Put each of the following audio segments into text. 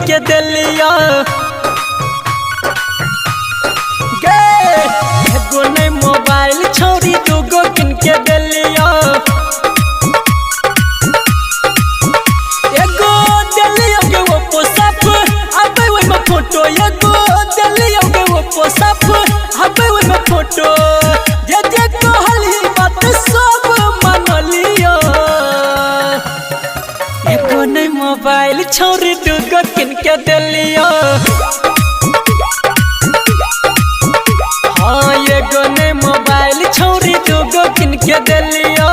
के दिलिया एगो नहीं मोबाइल छोरी दूगो किन के दिलिया एगो दिलिया के वो पोसप आबे वो में फोटो एगो दिलिया के वो पोसप आबे वो में फोटो जे जे कहली बात सब मान लियो एगो नहीं मोबाइल छोरी दूगो किन के दिलिया हाँ एगो नहीं मोबाइल छोरी दूगो किन के दिलिया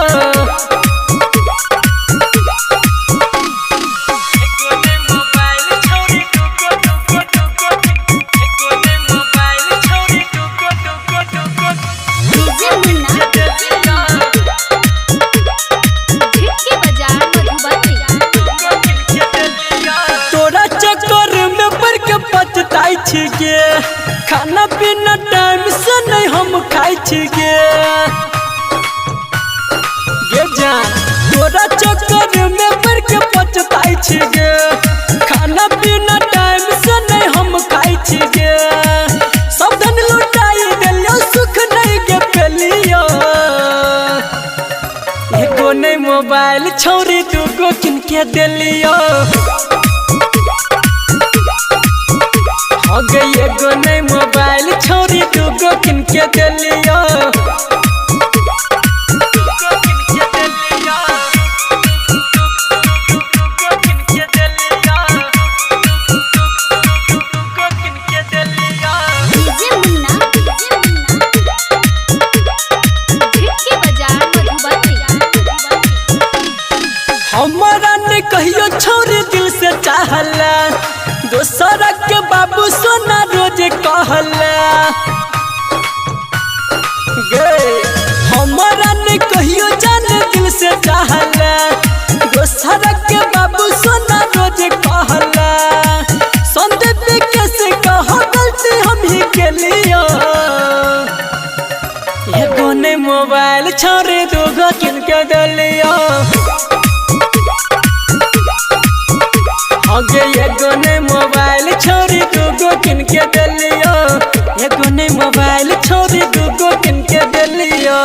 तोरा चक्कर में पड़ के पछताई छिगे खाना पीना टाइम से नहीं हम खाई छिगे गे जान तोरा चक्कर में पड़ के पछताई छिगे खाना पीना टाइम से नहीं हम खाई छिगे सब धन लुटाई देलियो सुख नहीं के पेलियो एगो नहीं मोबाइल छोरी दूगो किन के दिलियो हो गई एगो नहीं मोबाइल छोरी दूगो किन के दिलिया हमारा ने कहियो छोरी दिल से चाहला दोसरा के बाबू सोना रोज कहला गे हमारा ने कहियो जाने दिल से चाहला दोसरा के बाबू सोना रोज कहला संदीप कैसे कह गलती हम ही के लिया एगो नहीं मोबाइल छोरी दूगो किन के दिलिया आगे एगो नहीं मोबाइल छोरी दूगो किन के दिलिया एगो नहीं मोबाइल छोरी दूगो किन के दिलिया।